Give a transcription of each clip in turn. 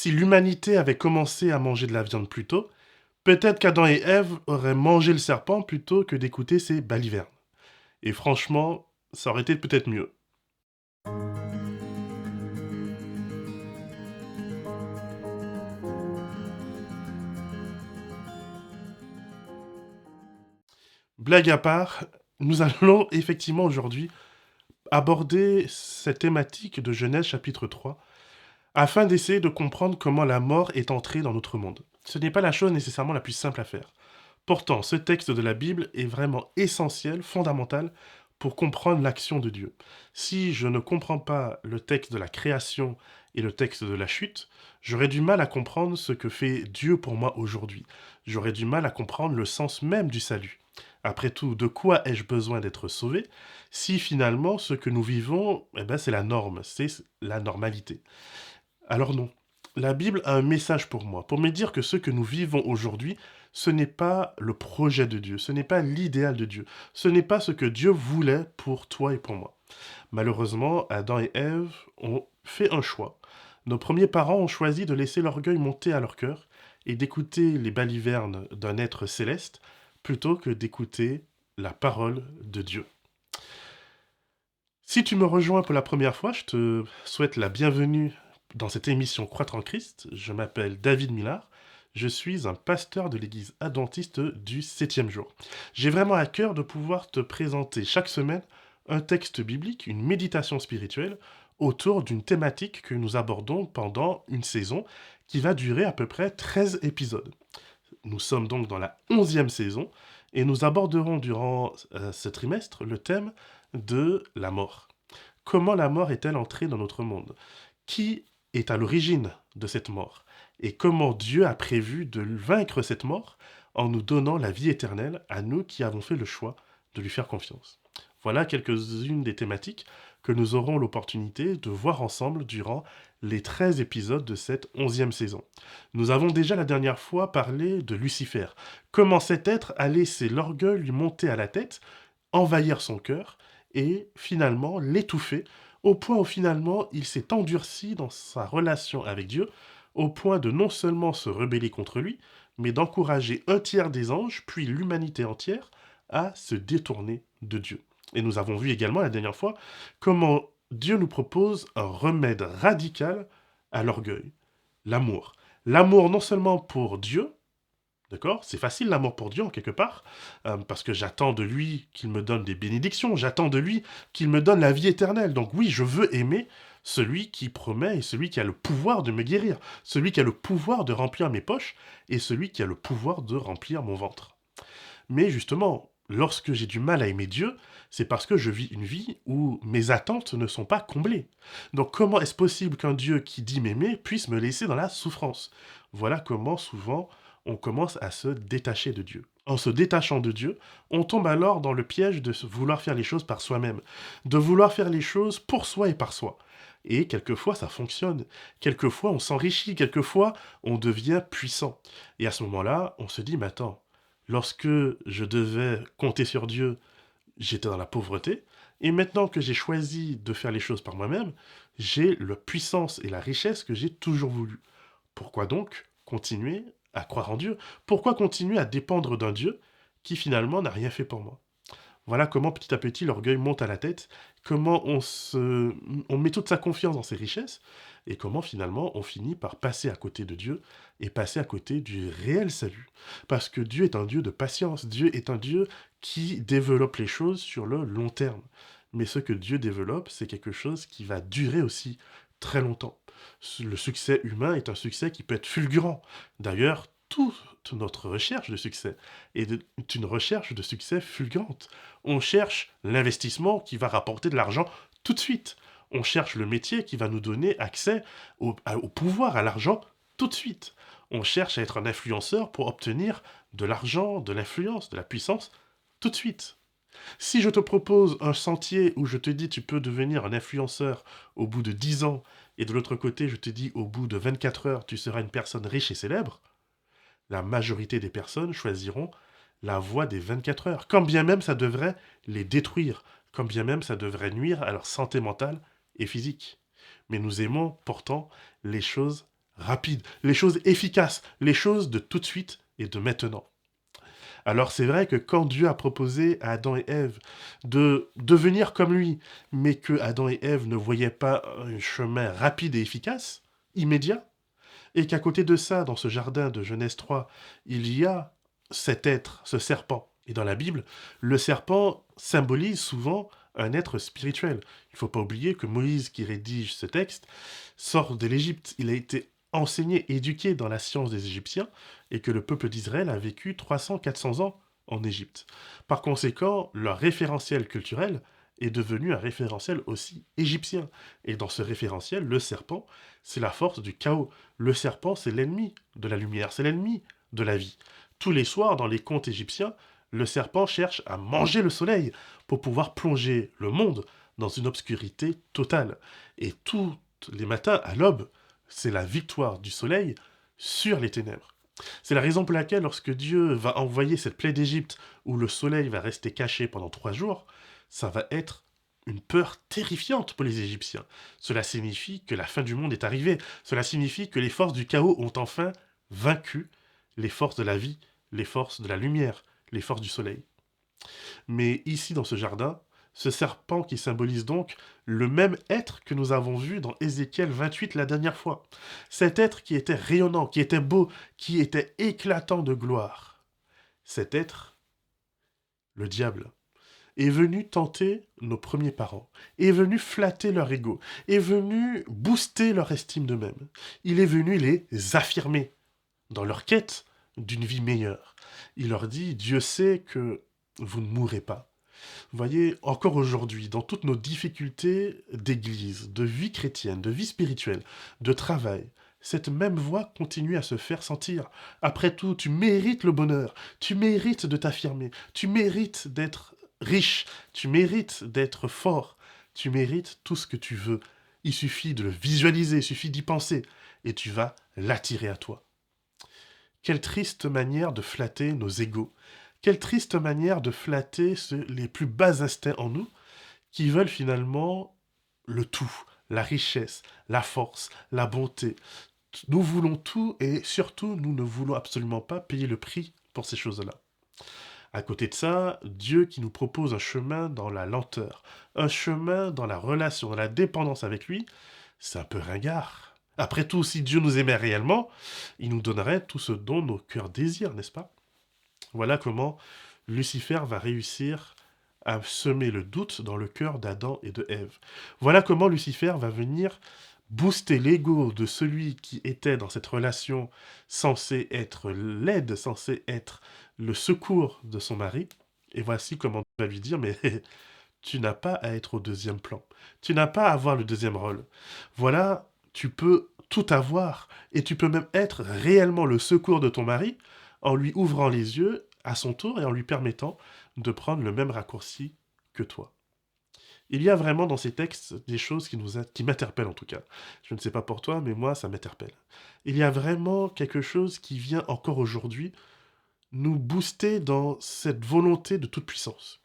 Si l'humanité avait commencé à manger de la viande plus tôt, peut-être qu'Adam et Ève auraient mangé le serpent plutôt que d'écouter ses balivernes. Et franchement, ça aurait été peut-être mieux. Blague à part, nous allons effectivement aujourd'hui aborder cette thématique de Genèse chapitre 3 afin d'essayer de comprendre comment la mort est entrée dans notre monde. Ce n'est pas la chose nécessairement la plus simple à faire. Pourtant, ce texte de la Bible est vraiment essentiel, fondamental, pour comprendre l'action de Dieu. Si je ne comprends pas le texte de la création et le texte de la chute, j'aurais du mal à comprendre ce que fait Dieu pour moi aujourd'hui. J'aurais du mal à comprendre le sens même du salut. Après tout, de quoi ai-je besoin d'être sauvé si finalement ce que nous vivons, c'est la norme, c'est la normalité. Alors non. La Bible a un message pour moi, pour me dire que ce que nous vivons aujourd'hui, ce n'est pas le projet de Dieu, ce n'est pas l'idéal de Dieu, ce n'est pas ce que Dieu voulait pour toi et pour moi. Malheureusement, Adam et Ève ont fait un choix. Nos premiers parents ont choisi de laisser l'orgueil monter à leur cœur et d'écouter les balivernes d'un être céleste plutôt que d'écouter la parole de Dieu. Si tu me rejoins pour la première fois, je te souhaite la bienvenue dans cette émission Croître en Christ. Je m'appelle David Millard. Je suis un pasteur de l'église adventiste du 7e jour. J'ai vraiment à cœur de pouvoir te présenter chaque semaine un texte biblique, une méditation spirituelle autour d'une thématique que nous abordons pendant une saison qui va durer à peu près 13 épisodes. Nous sommes donc dans la 11e saison et nous aborderons durant ce trimestre le thème de la mort. Comment la mort est-elle entrée dans notre monde? Qui est à l'origine de cette mort? Et comment Dieu a prévu de vaincre cette mort en nous donnant la vie éternelle à nous qui avons fait le choix de lui faire confiance? Voilà quelques-unes des thématiques que nous aurons l'opportunité de voir ensemble durant les 13 épisodes de cette 11e saison. Nous avons déjà la dernière fois parlé de Lucifer. Comment cet être a laissé l'orgueil lui monter à la tête, envahir son cœur et finalement l'étouffer, au point où finalement il s'est endurci dans sa relation avec Dieu, au point de non seulement se rebeller contre lui, mais d'encourager un tiers des anges, puis l'humanité entière, à se détourner de Dieu. Et nous avons vu également la dernière fois comment Dieu nous propose un remède radical à l'orgueil, l'amour. L'amour non seulement pour Dieu, d'accord? C'est facile l'amour pour Dieu en quelque part, parce que j'attends de lui qu'il me donne des bénédictions, j'attends de lui qu'il me donne la vie éternelle. Donc oui, je veux aimer celui qui promet et celui qui a le pouvoir de me guérir, celui qui a le pouvoir de remplir mes poches et celui qui a le pouvoir de remplir mon ventre. Mais justement, lorsque j'ai du mal à aimer Dieu, c'est parce que je vis une vie où mes attentes ne sont pas comblées. Donc comment est-ce possible qu'un Dieu qui dit m'aimer puisse me laisser dans la souffrance? Voilà comment souvent on commence à se détacher de Dieu. En se détachant de Dieu, on tombe alors dans le piège de vouloir faire les choses par soi-même, de vouloir faire les choses pour soi et par soi. Et quelquefois ça fonctionne, quelquefois on s'enrichit, quelquefois on devient puissant. Et à ce moment-là, on se dit, mais attends, lorsque je devais compter sur Dieu, j'étais dans la pauvreté. Et maintenant que j'ai choisi de faire les choses par moi-même, j'ai la puissance et la richesse que j'ai toujours voulu. Pourquoi donc continuer à croire en Dieu? Pourquoi continuer à dépendre d'un Dieu qui finalement n'a rien fait pour moi? Voilà comment petit à petit l'orgueil monte à la tête, comment on met toute sa confiance dans ses richesses, et comment finalement on finit par passer à côté de Dieu et passer à côté du réel salut. Parce que Dieu est un Dieu de patience, Dieu est un Dieu qui développe les choses sur le long terme. Mais ce que Dieu développe, c'est quelque chose qui va durer aussi très longtemps. Le succès humain est un succès qui peut être fulgurant. D'ailleurs, toute notre recherche de succès est une recherche de succès fulgurante. On cherche l'investissement qui va rapporter de l'argent tout de suite. On cherche le métier qui va nous donner accès au pouvoir, à l'argent tout de suite. On cherche à être un influenceur pour obtenir de l'argent, de l'influence, de la puissance tout de suite. Si je te propose un sentier où je te dis tu peux devenir un influenceur au bout de 10 ans, et de l'autre côté je te dis au bout de 24 heures tu seras une personne riche et célèbre, la majorité des personnes choisiront la voie des 24 heures, quand bien même ça devrait les détruire, quand bien même ça devrait nuire à leur santé mentale et physique. Mais nous aimons pourtant les choses rapides, les choses efficaces, les choses de tout de suite et de maintenant. Alors c'est vrai que quand Dieu a proposé à Adam et Ève de devenir comme lui, mais que Adam et Ève ne voyaient pas un chemin rapide et efficace, immédiat, et qu'à côté de ça, dans ce jardin de Genèse 3, il y a cet être, ce serpent. Et dans la Bible, le serpent symbolise souvent un être spirituel. Il ne faut pas oublier que Moïse, qui rédige ce texte, sort de l'Égypte. Il a été enseigné, éduqué dans la science des Égyptiens, et que le peuple d'Israël a vécu 300-400 ans en Égypte. Par conséquent, leur référentiel culturel est devenu un référentiel aussi égyptien. Et dans ce référentiel, le serpent, c'est la force du chaos. Le serpent, c'est l'ennemi de la lumière, c'est l'ennemi de la vie. Tous les soirs, dans les contes égyptiens, le serpent cherche à manger le soleil pour pouvoir plonger le monde dans une obscurité totale. Et tous les matins, à l'aube, c'est la victoire du soleil sur les ténèbres. C'est la raison pour laquelle, lorsque Dieu va envoyer cette plaie d'Égypte où le soleil va rester caché pendant 3 jours, ça va être une peur terrifiante pour les Égyptiens. Cela signifie que la fin du monde est arrivée. Cela signifie que les forces du chaos ont enfin vaincu les forces de la vie, les forces de la lumière, les forces du soleil. Mais ici, dans ce jardin, ce serpent qui symbolise donc le même être que nous avons vu dans Ézéchiel 28 la dernière fois. Cet être qui était rayonnant, qui était beau, qui était éclatant de gloire. Cet être, le diable, est venu tenter nos premiers parents, est venu flatter leur ego, est venu booster leur estime d'eux-mêmes. Il est venu les affirmer dans leur quête d'une vie meilleure. Il leur dit, Dieu sait que vous ne mourrez pas. Vous voyez, encore aujourd'hui, dans toutes nos difficultés d'église, de vie chrétienne, de vie spirituelle, de travail, cette même voix continue à se faire sentir. Après tout, tu mérites le bonheur, tu mérites de t'affirmer, tu mérites d'être riche, tu mérites d'être fort, tu mérites tout ce que tu veux. Il suffit de le visualiser, il suffit d'y penser, et tu vas l'attirer à toi. Quelle triste manière de flatter nos égos. Quelle triste manière de flatter les plus bas instincts en nous qui veulent finalement le tout, la richesse, la force, la bonté. Nous voulons tout et surtout nous ne voulons absolument pas payer le prix pour ces choses-là. À côté de ça, Dieu qui nous propose un chemin dans la lenteur, un chemin dans la relation, dans la dépendance avec lui, c'est un peu ringard. Après tout, si Dieu nous aimait réellement, il nous donnerait tout ce dont nos cœurs désirent, n'est-ce pas? Voilà comment Lucifer va réussir à semer le doute dans le cœur d'Adam et de Ève. Voilà comment Lucifer va venir booster l'ego de celui qui était dans cette relation censée être l'aide, censée être le secours de son mari. Et voici comment il va lui dire, mais tu n'as pas à être au deuxième plan. Tu n'as pas à avoir le deuxième rôle. Voilà, tu peux tout avoir et tu peux même être réellement le secours de ton mari en lui ouvrant les yeux à son tour et en lui permettant de prendre le même raccourci que toi. Il y a vraiment dans ces textes des choses qui m'interpellent en tout cas. Je ne sais pas pour toi, mais moi, ça m'interpelle. Il y a vraiment quelque chose qui vient encore aujourd'hui nous booster dans cette volonté de toute puissance.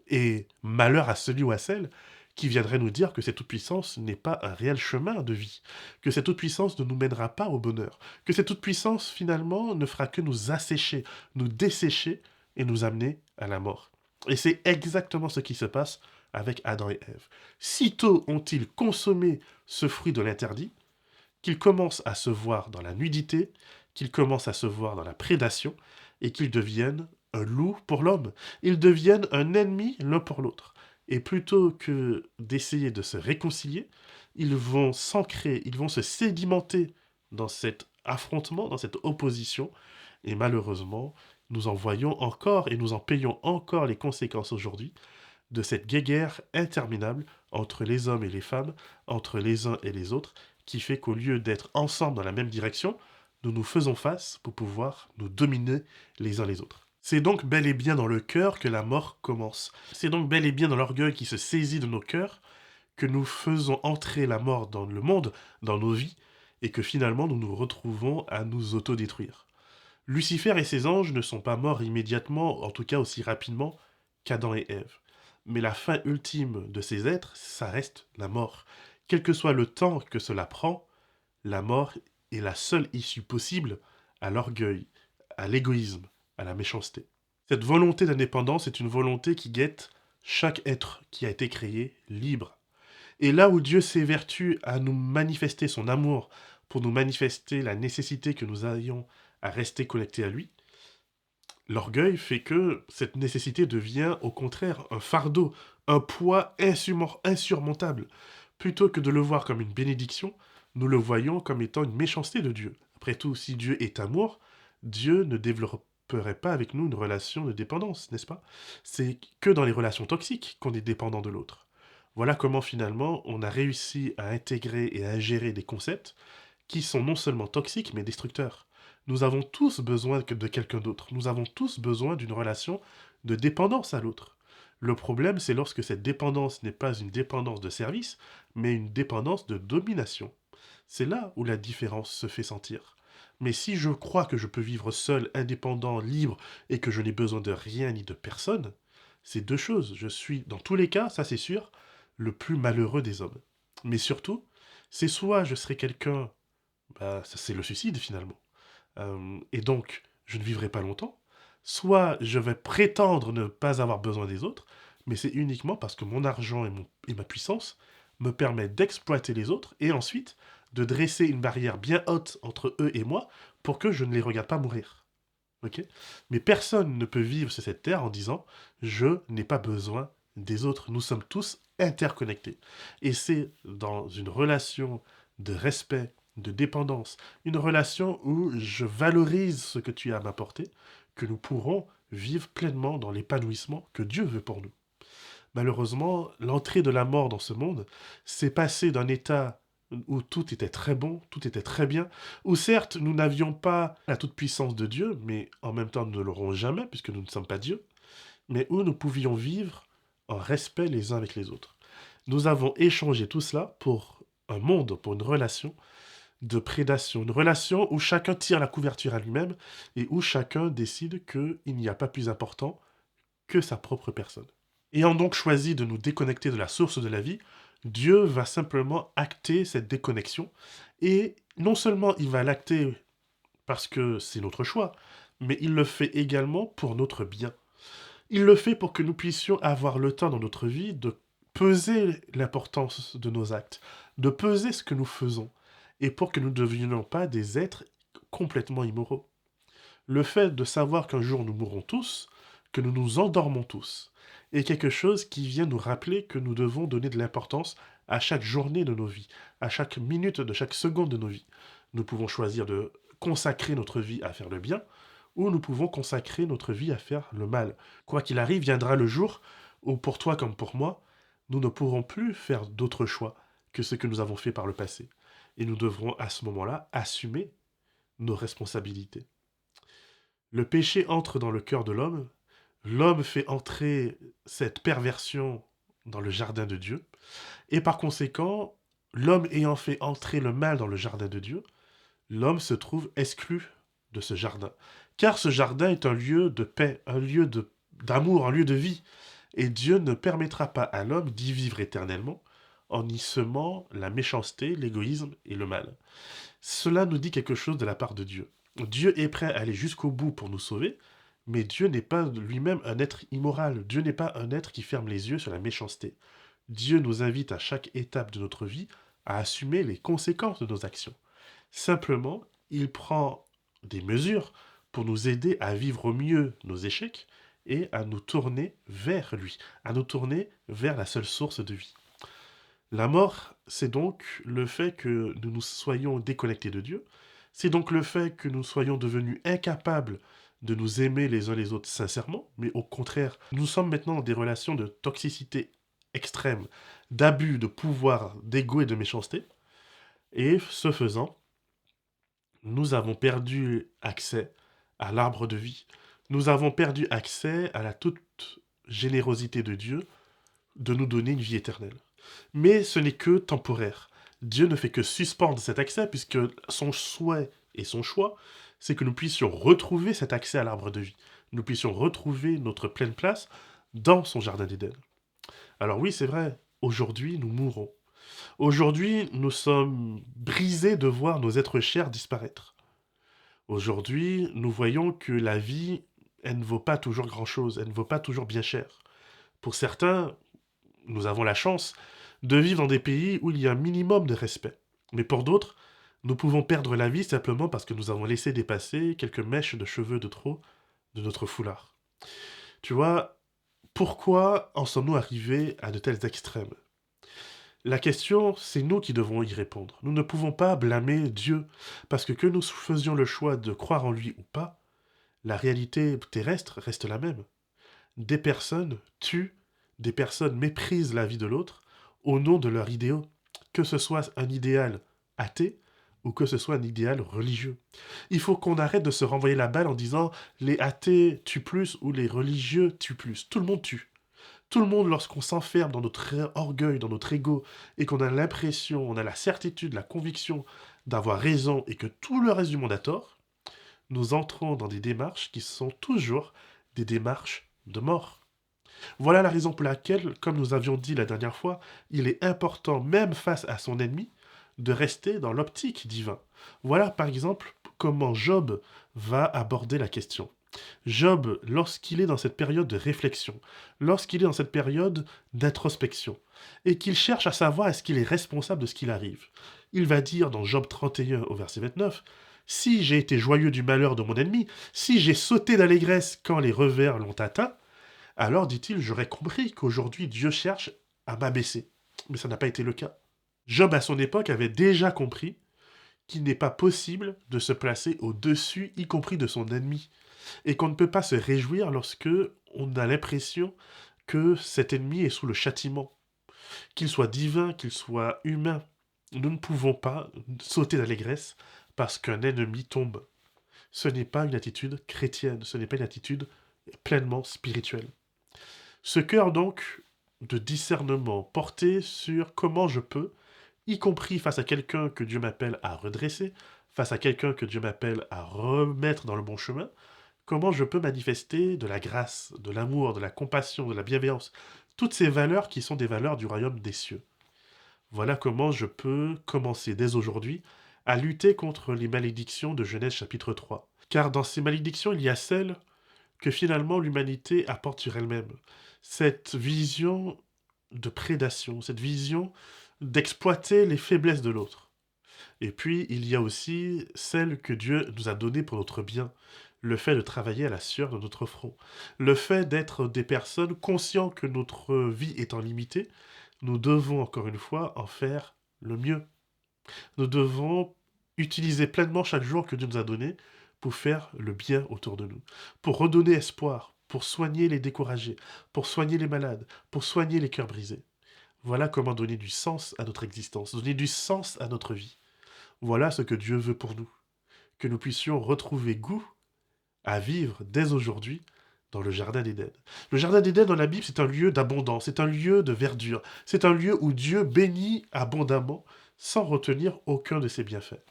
Et malheur à celui ou à celle qui viendrait nous dire que cette toute-puissance n'est pas un réel chemin de vie, que cette toute-puissance ne nous mènera pas au bonheur, que cette toute-puissance finalement ne fera que nous assécher, nous dessécher et nous amener à la mort. Et c'est exactement ce qui se passe avec Adam et Ève. Sitôt ont-ils consommé ce fruit de l'interdit, qu'ils commencent à se voir dans la nudité, qu'ils commencent à se voir dans la prédation, et qu'ils deviennent un loup pour l'homme. Ils deviennent un ennemi l'un pour l'autre. Et plutôt que d'essayer de se réconcilier, ils vont s'ancrer, ils vont se sédimenter dans cet affrontement, dans cette opposition. Et malheureusement, nous en voyons encore et nous en payons encore les conséquences aujourd'hui de cette guéguerre interminable entre les hommes et les femmes, entre les uns et les autres, qui fait qu'au lieu d'être ensemble dans la même direction, nous nous faisons face pour pouvoir nous dominer les uns les autres. C'est donc bel et bien dans le cœur que la mort commence. C'est donc bel et bien dans l'orgueil qui se saisit de nos cœurs que nous faisons entrer la mort dans le monde, dans nos vies, et que finalement nous nous retrouvons à nous autodétruire. Lucifer et ses anges ne sont pas morts immédiatement, en tout cas aussi rapidement qu'Adam et Ève. Mais la fin ultime de ces êtres, ça reste la mort. Quel que soit le temps que cela prend, la mort est la seule issue possible à l'orgueil, à l'égoïsme, à la méchanceté. Cette volonté d'indépendance est une volonté qui guette chaque être qui a été créé libre. Et là où Dieu s'évertue à nous manifester son amour, pour nous manifester la nécessité que nous ayons à rester connectés à lui, l'orgueil fait que cette nécessité devient au contraire un fardeau, un poids insurmontable. Plutôt que de le voir comme une bénédiction, nous le voyons comme étant une méchanceté de Dieu. Après tout, si Dieu est amour, Dieu ne développerait pas avec nous une relation de dépendance, n'est-ce pas? C'est que dans les relations toxiques qu'on est dépendant de l'autre. Voilà comment finalement on a réussi à intégrer et à ingérer des concepts qui sont non seulement toxiques mais destructeurs. Nous avons tous besoin de quelqu'un d'autre. Nous avons tous besoin d'une relation de dépendance à l'autre. Le problème, c'est lorsque cette dépendance n'est pas une dépendance de service, mais une dépendance de domination. C'est là où la différence se fait sentir. Mais si je crois que je peux vivre seul, indépendant, libre, et que je n'ai besoin de rien ni de personne, c'est deux choses. Je suis, dans tous les cas, ça c'est sûr, le plus malheureux des hommes. Mais surtout, c'est soit je serai quelqu'un, ça c'est le suicide finalement, et donc je ne vivrai pas longtemps, soit je vais prétendre ne pas avoir besoin des autres, mais c'est uniquement parce que mon argent et ma puissance me permettent d'exploiter les autres et ensuite de dresser une barrière bien haute entre eux et moi pour que je ne les regarde pas mourir. Ok. Mais personne ne peut vivre sur cette terre en disant je n'ai pas besoin des autres. Nous sommes tous interconnectés. Et c'est dans une relation de respect, de dépendance, une relation où je valorise ce que tu as à m'apporter, que nous pourrons vivre pleinement dans l'épanouissement que Dieu veut pour nous. Malheureusement, l'entrée de la mort dans ce monde s'est passée d'un état où tout était très bon, tout était très bien, où certes nous n'avions pas la toute-puissance de Dieu, mais en même temps nous ne l'aurons jamais puisque nous ne sommes pas Dieu, mais où nous pouvions vivre en respect les uns avec les autres. Nous avons échangé tout cela pour un monde, pour une relation de prédation, une relation où chacun tire la couverture à lui-même et où chacun décide qu'il n'y a pas plus important que sa propre personne. Ayant donc choisi de nous déconnecter de la source de la vie, Dieu va simplement acter cette déconnexion. Et non seulement il va l'acter parce que c'est notre choix, mais il le fait également pour notre bien. Il le fait pour que nous puissions avoir le temps dans notre vie de peser l'importance de nos actes, de peser ce que nous faisons, et pour que nous ne devenions pas des êtres complètement immoraux. Le fait de savoir qu'un jour nous mourrons tous, que nous nous endormons tous, est quelque chose qui vient nous rappeler que nous devons donner de l'importance à chaque journée de nos vies, à chaque minute de chaque seconde de nos vies. Nous pouvons choisir de consacrer notre vie à faire le bien, ou nous pouvons consacrer notre vie à faire le mal. Quoi qu'il arrive, viendra le jour où, pour toi comme pour moi, nous ne pourrons plus faire d'autre choix que ce que nous avons fait par le passé. Et nous devrons à ce moment-là assumer nos responsabilités. Le péché entre dans le cœur de l'homme fait entrer cette perversion dans le jardin de Dieu, et par conséquent, l'homme ayant fait entrer le mal dans le jardin de Dieu, l'homme se trouve exclu de ce jardin. Car ce jardin est un lieu de paix, un lieu d'amour, un lieu de vie, et Dieu ne permettra pas à l'homme d'y vivre éternellement en y semant la méchanceté, l'égoïsme et le mal. Cela nous dit quelque chose de la part de Dieu. Dieu est prêt à aller jusqu'au bout pour nous sauver, mais Dieu n'est pas lui-même un être immoral. Dieu n'est pas un être qui ferme les yeux sur la méchanceté. Dieu nous invite à chaque étape de notre vie à assumer les conséquences de nos actions. Simplement, il prend des mesures pour nous aider à vivre au mieux nos échecs et à nous tourner vers lui, à nous tourner vers la seule source de vie. La mort, c'est donc le fait que nous nous soyons déconnectés de Dieu, c'est donc le fait que nous soyons devenus incapables de nous aimer les uns les autres sincèrement, mais au contraire, nous sommes maintenant dans des relations de toxicité extrême, d'abus, de pouvoir, d'ego et de méchanceté, et ce faisant, nous avons perdu accès à l'arbre de vie. Nous avons perdu accès à la toute générosité de Dieu de nous donner une vie éternelle. Mais ce n'est que temporaire. Dieu ne fait que suspendre cet accès puisque son souhait et son choix, c'est que nous puissions retrouver cet accès à l'arbre de vie. Nous puissions retrouver notre pleine place dans son jardin d'Éden. Alors oui, c'est vrai, aujourd'hui nous mourons. Aujourd'hui, nous sommes brisés de voir nos êtres chers disparaître. Aujourd'hui, nous voyons que la vie, elle ne vaut pas toujours grand-chose, elle ne vaut pas toujours bien cher. Pour certains, nous avons la chance de vivre dans des pays où il y a un minimum de respect. Mais pour d'autres, nous pouvons perdre la vie simplement parce que nous avons laissé dépasser quelques mèches de cheveux de trop de notre foulard. Tu vois, pourquoi en sommes-nous arrivés à de tels extrêmes? La question, c'est nous qui devons y répondre. Nous ne pouvons pas blâmer Dieu, parce que nous faisions le choix de croire en lui ou pas, la réalité terrestre reste la même. Des personnes tuent, des personnes méprisent la vie de l'autre au nom de leur idéal, que ce soit un idéal athée ou que ce soit un idéal religieux. Il faut qu'on arrête de se renvoyer la balle en disant les athées tuent plus ou les religieux tuent plus. Tout le monde tue. Tout le monde, lorsqu'on s'enferme dans notre orgueil, dans notre ego, et qu'on a l'impression, on a la certitude, la conviction d'avoir raison et que tout le reste du monde a tort, nous entrons dans des démarches qui sont toujours des démarches de mort. Voilà la raison pour laquelle, comme nous avions dit la dernière fois, il est important, même face à son ennemi, de rester dans l'optique divine. Voilà par exemple comment Job va aborder la question. Job, lorsqu'il est dans cette période de réflexion, lorsqu'il est dans cette période d'introspection, et qu'il cherche à savoir est-ce qu'il est responsable de ce qu'il arrive, il va dire dans Job 31 au verset 29, si j'ai été joyeux du malheur de mon ennemi, si j'ai sauté d'allégresse quand les revers l'ont atteint, alors, dit-il, j'aurais compris qu'aujourd'hui Dieu cherche à m'abaisser. Mais ça n'a pas été le cas. Job, à son époque, avait déjà compris qu'il n'est pas possible de se placer au-dessus, y compris de son ennemi, et qu'on ne peut pas se réjouir lorsque on a l'impression que cet ennemi est sous le châtiment, qu'il soit divin, qu'il soit humain. Nous ne pouvons pas sauter d'allégresse parce qu'un ennemi tombe. Ce n'est pas une attitude chrétienne, ce n'est pas une attitude pleinement spirituelle. Ce cœur donc de discernement porté sur comment je peux, y compris face à quelqu'un que Dieu m'appelle à redresser, face à quelqu'un que Dieu m'appelle à remettre dans le bon chemin, comment je peux manifester de la grâce, de l'amour, de la compassion, de la bienveillance, toutes ces valeurs qui sont des valeurs du royaume des cieux. Voilà comment je peux commencer dès aujourd'hui à lutter contre les malédictions de Genèse chapitre 3. Car dans ces malédictions, il y a celles que finalement l'humanité apporte sur elle-même. Cette vision de prédation, cette vision d'exploiter les faiblesses de l'autre. Et puis, il y a aussi celle que Dieu nous a donnée pour notre bien, le fait de travailler à la sueur de notre front, le fait d'être des personnes conscients que notre vie étant limitée, nous devons encore une fois en faire le mieux. Nous devons utiliser pleinement chaque jour que Dieu nous a donné pour faire le bien autour de nous, pour redonner espoir, pour soigner les découragés, pour soigner les malades, pour soigner les cœurs brisés. Voilà comment donner du sens à notre existence, donner du sens à notre vie. Voilà ce que Dieu veut pour nous, que nous puissions retrouver goût à vivre dès aujourd'hui dans le Jardin d'Éden. Le Jardin d'Éden dans la Bible, c'est un lieu d'abondance, c'est un lieu de verdure, c'est un lieu où Dieu bénit abondamment sans retenir aucun de ses bienfaits.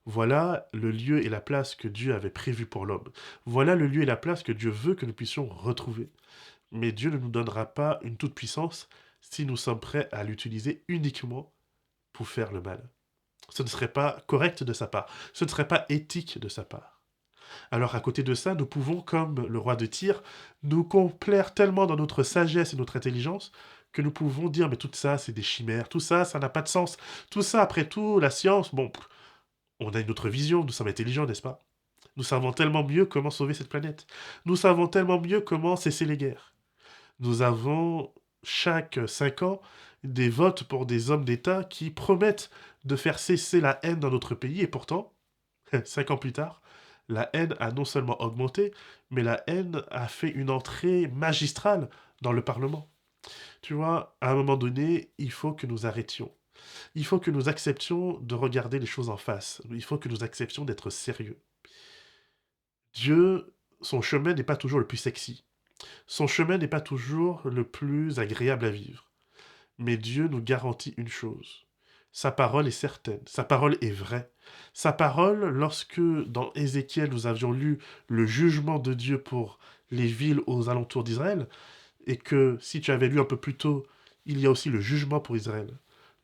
Voilà le lieu et la place que Dieu avait prévu pour l'homme. Voilà le lieu et la place que Dieu veut que nous puissions retrouver. Mais Dieu ne nous donnera pas une toute-puissance si nous sommes prêts à l'utiliser uniquement pour faire le mal. Ce ne serait pas correct de sa part. Ce ne serait pas éthique de sa part. Alors à côté de ça, nous pouvons, comme le roi de Tyr, nous complaire tellement dans notre sagesse et notre intelligence que nous pouvons dire mais tout ça c'est des chimères, tout ça ça n'a pas de sens, tout ça après tout la science, bon, on a une autre vision, nous sommes intelligents, n'est-ce pas? Nous savons tellement mieux comment sauver cette planète. Nous savons tellement mieux comment cesser les guerres. Nous avons chaque 5 ans des votes pour des hommes d'État qui promettent de faire cesser la haine dans notre pays et pourtant, 5 ans plus tard, la haine a non seulement augmenté, mais la haine a fait une entrée magistrale dans le Parlement. Tu vois, à un moment donné, il faut que nous arrêtions. Il faut que nous acceptions de regarder les choses en face. Il faut que nous acceptions d'être sérieux. Dieu, son chemin n'est pas toujours le plus sexy. Son chemin n'est pas toujours le plus agréable à vivre. Mais Dieu nous garantit une chose. Sa parole est certaine, sa parole est vraie. Sa parole, lorsque dans Ézéchiel nous avions lu le jugement de Dieu pour les villes aux alentours d'Israël, et que si tu avais lu un peu plus tôt, il y a aussi le jugement pour Israël.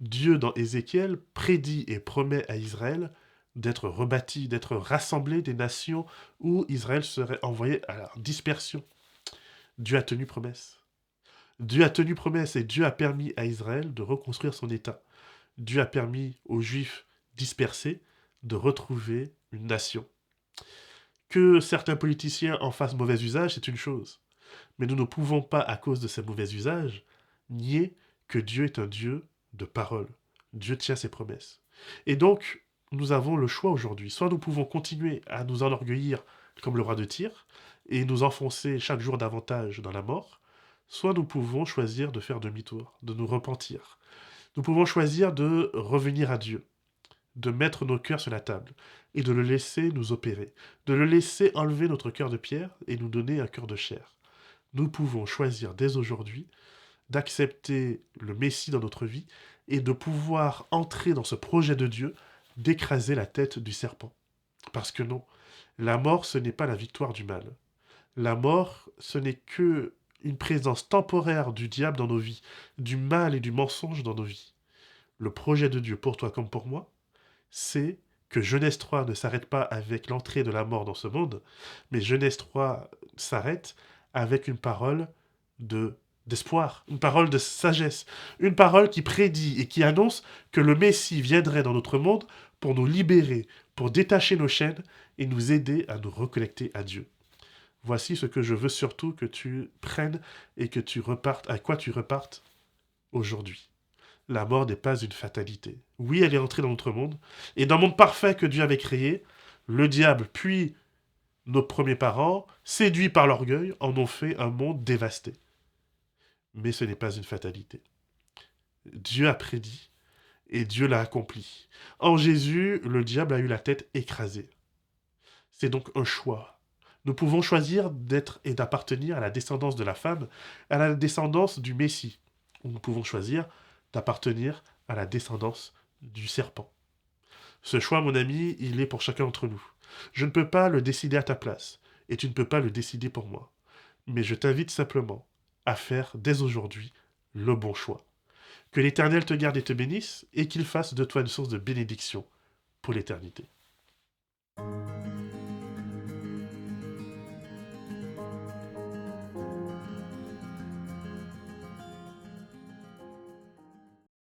Dieu, dans Ézéchiel, prédit et promet à Israël d'être rebâti, d'être rassemblé des nations où Israël serait envoyé à la dispersion. Dieu a tenu promesse. Dieu a tenu promesse et Dieu a permis à Israël de reconstruire son État. Dieu a permis aux Juifs dispersés de retrouver une nation. Que certains politiciens en fassent mauvais usage, c'est une chose. Mais nous ne pouvons pas, à cause de ces mauvais usages, nier que Dieu est un Dieu de parole. Dieu tient ses promesses. Et donc, nous avons le choix aujourd'hui. Soit nous pouvons continuer à nous enorgueillir comme le roi de Tyr et nous enfoncer chaque jour davantage dans la mort, soit nous pouvons choisir de faire demi-tour, de nous repentir. Nous pouvons choisir de revenir à Dieu, de mettre nos cœurs sur la table et de le laisser nous opérer, de le laisser enlever notre cœur de pierre et nous donner un cœur de chair. Nous pouvons choisir dès aujourd'hui d'accepter le Messie dans notre vie et de pouvoir entrer dans ce projet de Dieu d'écraser la tête du serpent. Parce que non, la mort, ce n'est pas la victoire du mal. La mort, ce n'est que une présence temporaire du diable dans nos vies, du mal et du mensonge dans nos vies. Le projet de Dieu pour toi comme pour moi, c'est que Genèse 3 ne s'arrête pas avec l'entrée de la mort dans ce monde, mais Genèse 3 s'arrête avec une parole d'espoir, une parole de sagesse, une parole qui prédit et qui annonce que le Messie viendrait dans notre monde pour nous libérer, pour détacher nos chaînes et nous aider à nous reconnecter à Dieu. Voici ce que je veux surtout que tu prennes et que tu repartes, à quoi tu repartes aujourd'hui. La mort n'est pas une fatalité. Oui, elle est entrée dans notre monde, et dans le monde parfait que Dieu avait créé, le diable, puis nos premiers parents, séduits par l'orgueil, en ont fait un monde dévasté. Mais ce n'est pas une fatalité. Dieu a prédit, et Dieu l'a accompli. En Jésus, le diable a eu la tête écrasée. C'est donc un choix. Nous pouvons choisir d'être et d'appartenir à la descendance de la femme, à la descendance du Messie. Ou nous pouvons choisir d'appartenir à la descendance du serpent. Ce choix, mon ami, il est pour chacun d'entre nous. Je ne peux pas le décider à ta place, et tu ne peux pas le décider pour moi. Mais je t'invite simplement à faire dès aujourd'hui le bon choix. Que l'Éternel te garde et te bénisse, et qu'il fasse de toi une source de bénédiction pour l'éternité.